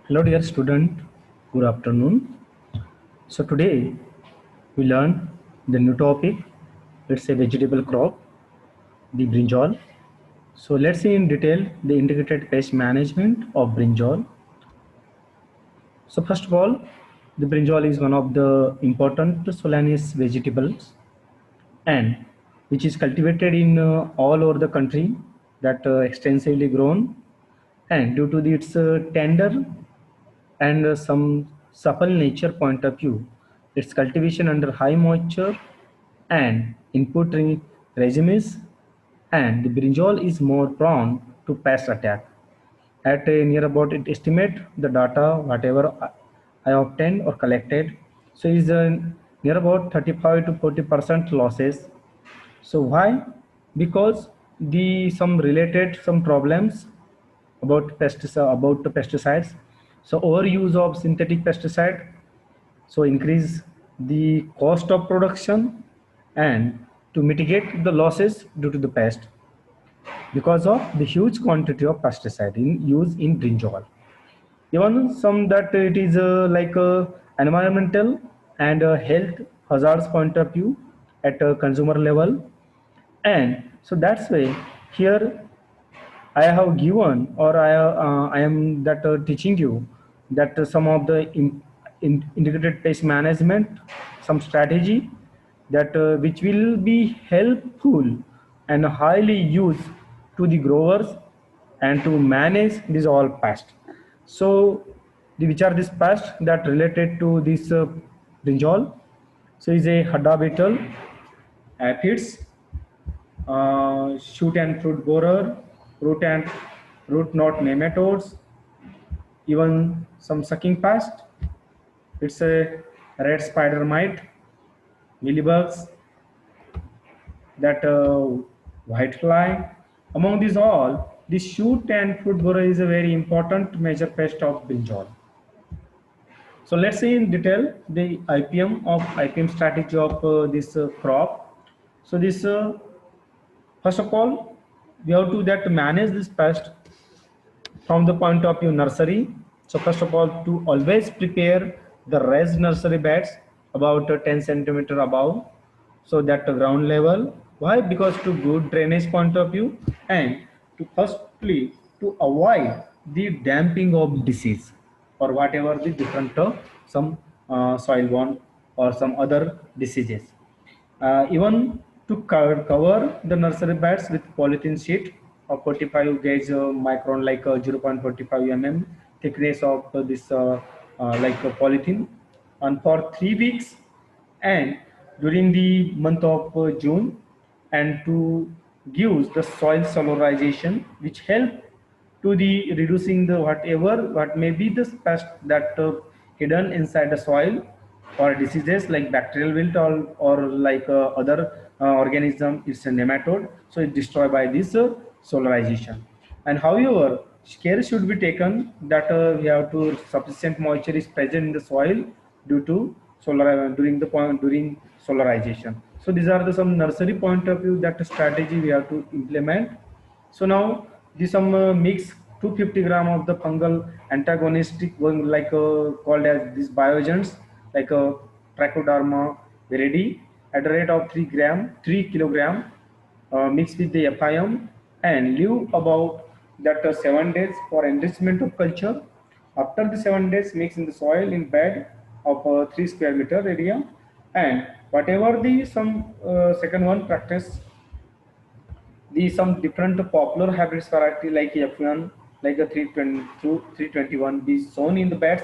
Hello dear student, good afternoon. So today we learn the new topic. It's a vegetable crop, the brinjal. So let's see in detail the integrated pest management of brinjal. So first of all, the brinjal is one of the important solanacea vegetables and which is cultivated in all over the country that extensively grown, and due to its tender and some supple nature point of view, its cultivation under high moisture and input regimes, and the brinjal is more prone to pest attack. At a near about it estimate the data whatever I obtained or collected, so is near about 35 to 40% losses. So why? Because the some related some problems about the pesticides. So overuse of synthetic pesticide, so increase the cost of production and to mitigate the losses due to the pest because of the huge quantity of pesticide in use in brinjal. Even some that it is like environmental and health hazards point of view at a consumer level, and so that's why here I have given or I am that teaching you that some of the integrated pest management, some strategy that which will be helpful and highly used to the growers and to manage these all pests. So which are these pests that related to this brinjal? So is a hadda beetle, aphids, shoot and fruit borer, root and root knot nematodes, even some sucking pest. It's a red spider mite, mealybugs, that white fly. Among these all, the shoot and fruit borer is a very important major pest of brinjal. So let's see in detail the IPM strategy of this crop. So this first of all, we have to that manage this pest from the point of view nursery. So first of all, to always prepare the raised nursery beds about 10 centimeter above, so that the ground level. Why? Because to good drainage point of view, and to firstly to avoid the damping of disease or whatever the different some soil borne or some other diseases. Even to cover the nursery beds with polythene sheet of 45 gauge micron, like 0.45 mm thickness of this like polythene, and for 3 weeks, and during the month of June, and to give the soil solarization which help to the reducing the whatever what may be the pest that hidden inside the soil or diseases like bacterial wilt or like other organism. It's a nematode, so it's destroyed by this solarization. And however, care should be taken that we have to sufficient moisture is present in the soil due to solar during the point during solarization. So these are the some nursery point of view that strategy we have to implement. So now this some mix 250 gram of the fungal antagonistic going like called as these bioagents like Trichoderma viridi at a rate of 3 kilogram mixed with the FIM, and leave about that 7 days for enrichment of culture. After the 7 days, mix in the soil in bed of 3 square meter area, and whatever the some second one practice, the some different popular hybrids variety like F1, like a 320 through 321 be sown in the beds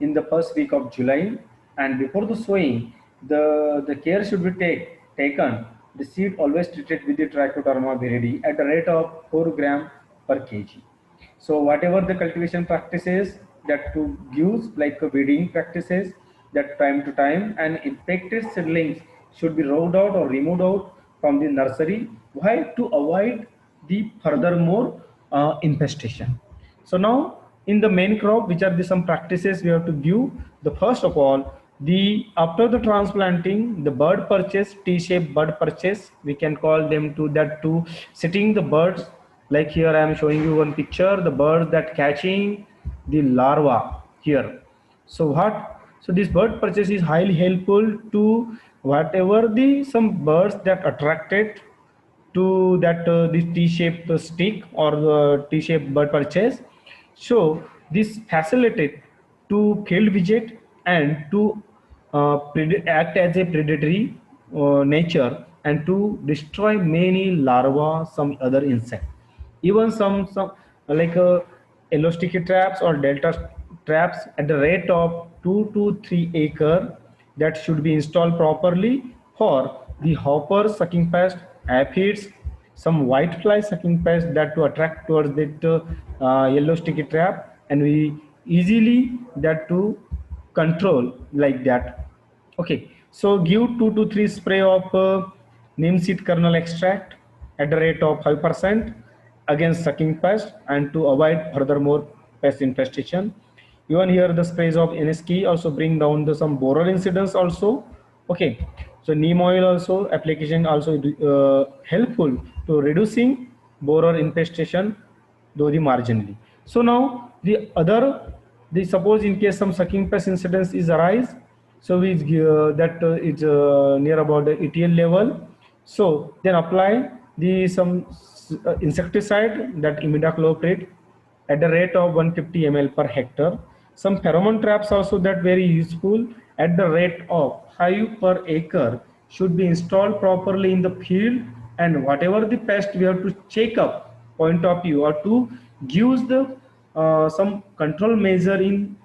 in the first week of July, and before the sowing, the care should be taken. The seed always treated with the Trichoderma viridi at a rate of 4 gram per kg. So whatever the cultivation practices that to use like weeding practices that time to time, and infected seedlings should be rolled out or removed out from the nursery. Why? To avoid the furthermore infestation. So now in the main crop, which are the some practices we have to view. The first of all, the after the transplanting, the bird purchase, T-shaped bird purchase, we can call them to that to sitting the birds, like here I am showing you one picture, the birds that catching the larva here. So what? So this bird purchase is highly helpful to whatever the some birds that attracted to that this T-shaped stick or the T-shaped bird purchase. So this facilitated to field visit and to act as a predatory nature and to destroy many larvae, some other insect. Even some like yellow sticky traps or delta traps at the rate of 2 to 3 acre that should be installed properly for the hopper sucking pest, aphids, some white fly sucking pest that to attract towards that yellow sticky trap, and we easily that to control like that. Okay, so give 2 to 3 spray of neem seed kernel extract at the rate of 5% against sucking pest and to avoid furthermore pest infestation. Even here the sprays of NSK also bring down the some borer incidence also. Okay, so neem oil also application also helpful to reducing borer infestation though the marginally. So now the other, the suppose in case some sucking pest incidence is arise, so we that it's near about the ETL level. So then apply the some insecticide that imidacloprid at the rate of 150 ml per hectare. Some pheromone traps also that very useful at the rate of 5 per acre should be installed properly in the field, and whatever the pest we have to check up point of view or to gives the some control measure in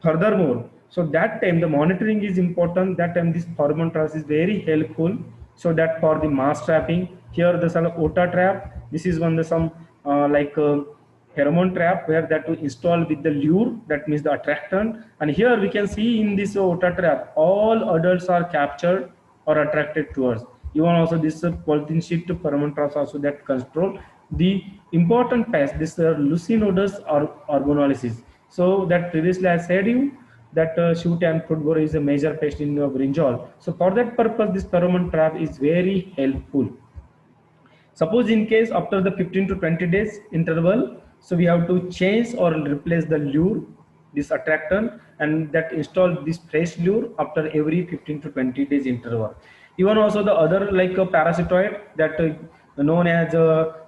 furthermore. So that time the monitoring is important. That time this pheromone trap is very helpful. So that for the mass trapping, here the some OTA trap. This is one the some pheromone trap where that to install with the lure, that means the attractant. And here we can see in this OTA trap all adults are captured or attracted towards. Even also this polythene sheet pheromone traps also that control the important pest, this Lucinodus or organolysis. So that previously I said you that shoot and fruit borer is a major pest in brinjal. So for that purpose, this pheromone trap is very helpful. Suppose in case after the 15 to 20 days interval, so we have to change or replace the lure, this attractant, and that install this fresh lure after every 15 to 20 days interval. Even also the other like a parasitoid that known as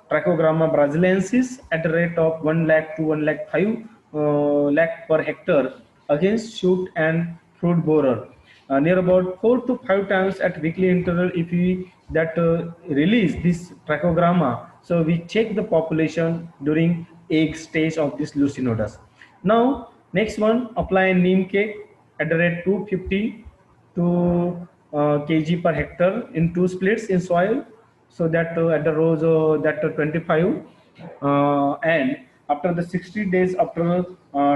Trichogramma brasiliensis at the rate of 1 lakh to 1 lakh 5 lakh per hectare against shoot and fruit borer. Near about 4 to 5 times at weekly interval if we that release this trichogramma, so we check the population during egg stage of this Lucinodus. Now next one, apply neem cake at the rate 250 to kg per hectare in 2 splits in soil, so that at the rows that 25 and after the 60 days after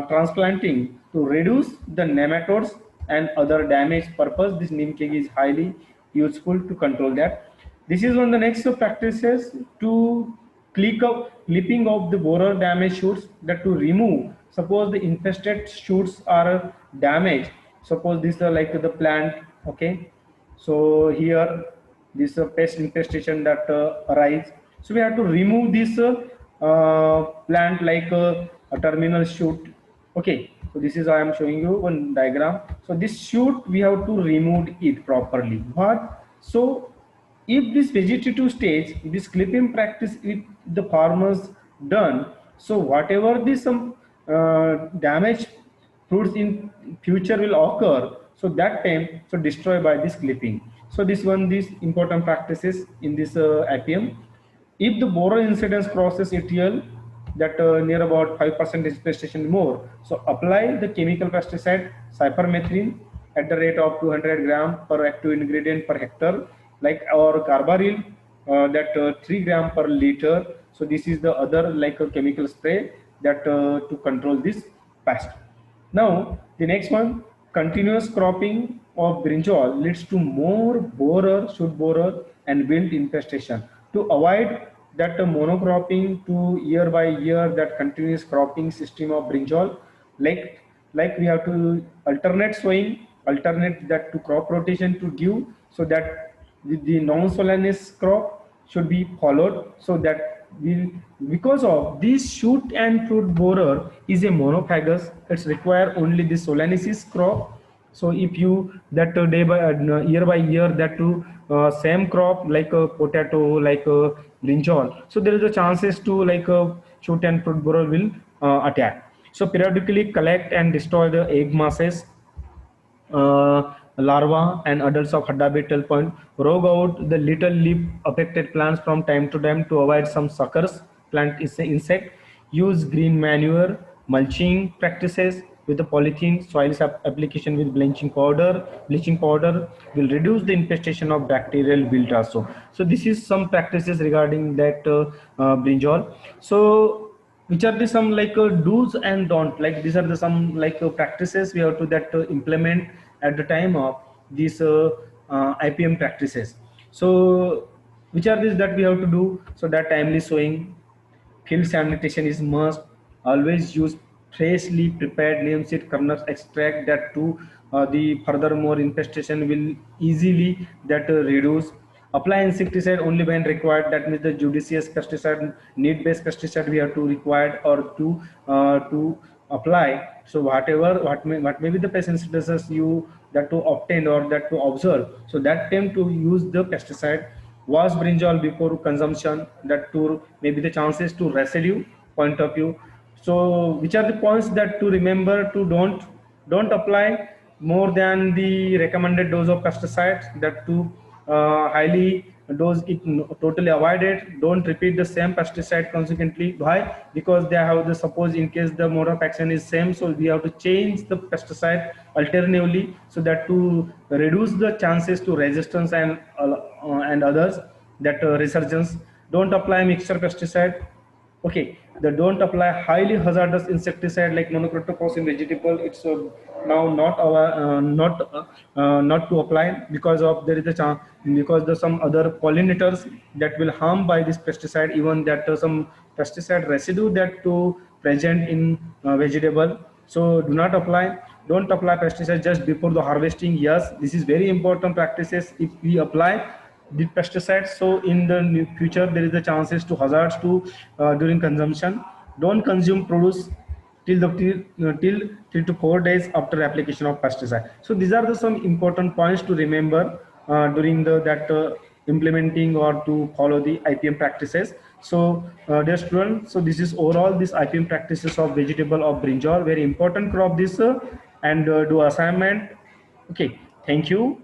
transplanting to reduce the nematodes and other damage purpose, this neem cake is highly useful to control that. This is one of the next practices to clipping of the borer damaged shoots, that to remove suppose the infested shoots are damaged, suppose these are like the plant. Okay, so here this pest infestation that arise, so we have to remove this plant like a terminal shoot. Okay, so this is I am showing you one diagram. So this shoot we have to remove it properly. But so if this vegetative stage, this clipping practice if the farmers done, so whatever this some damage fruits in future will occur, so that time so destroy by this clipping. So this one, these important practices in this IPM. If the borer incidence crosses ATL that near about 5% infestation more, so apply the chemical pesticide cypermethrin at the rate of 200 gram per active ingredient per hectare, like our carbaryl that 3 gram per liter. So this is the other like a chemical spray that to control this pest. Now the next one, continuous cropping of brinjal leads to more borer, shoot borer and wilt infestation. To avoid that monocropping to year by year, that continuous cropping system of brinjal, like we have to alternate sowing, alternate that to crop rotation to give, so that the non-solanous crop should be followed, so that will, because of this shoot and fruit borer is a monophagous, it's require only the Solanaceous crop. So if you that day by year by year that to same crop like a potato, like a brinjal, so there is a chances to like a shoot and fruit borer will attack. So periodically collect and destroy the egg masses, larvae and adults of Hadda beetle point. Rogue out the little leaf affected plants from time to time to avoid some suckers. Plant is an insect. Use green manure, mulching practices with the polythene, soil application with bleaching powder. Bleaching powder will reduce the infestation of bacterial wilt also. So this is some practices regarding that brinjal. So which are the some like do's and don't, like these are the some like practices we have to that implement at the time of these IPM practices. So which are these that we have to do? So that timely sowing, field sanitation is must. Always use freshly prepared neem seed kernels extract that to the furthermore infestation will easily that reduce. Apply insecticide only when required. That means the judicious pesticide, need-based pesticide we have to required or to apply. So what may be the pest insecticides you that to obtain or that to observe. So that time to use the pesticide. Wash brinjal before consumption. That to maybe the chances to residue point of view. So which are the points that to remember to don't apply more than the recommended dose of pesticides. That to highly dose it totally avoid it. Don't repeat the same pesticide consequently. Why? Because they have the suppose in case the mode of action is same, so we have to change the pesticide alternatively so that to reduce the chances to resistance and others that resurgence. Don't apply mixture pesticide. Okay, they don't apply highly hazardous insecticide like monocrotophos in vegetable. It's now not our not to apply because of there is a chance, because there's some other pollinators that will harm by this pesticide. Even that some pesticide residue that to present in vegetable. So do not apply. Don't apply pesticide just before the harvesting. Yes, this is very important practices. If we apply the pesticides, so in the future there is the chances to hazards to during consumption. Don't consume produce till 3 to 4 days after application of pesticide. So these are the some important points to remember during the that implementing or to follow the IPM practices. So dear students, so this is overall this IPM practices of vegetable of brinjal, very important crop this and do assignment. Okay, thank you.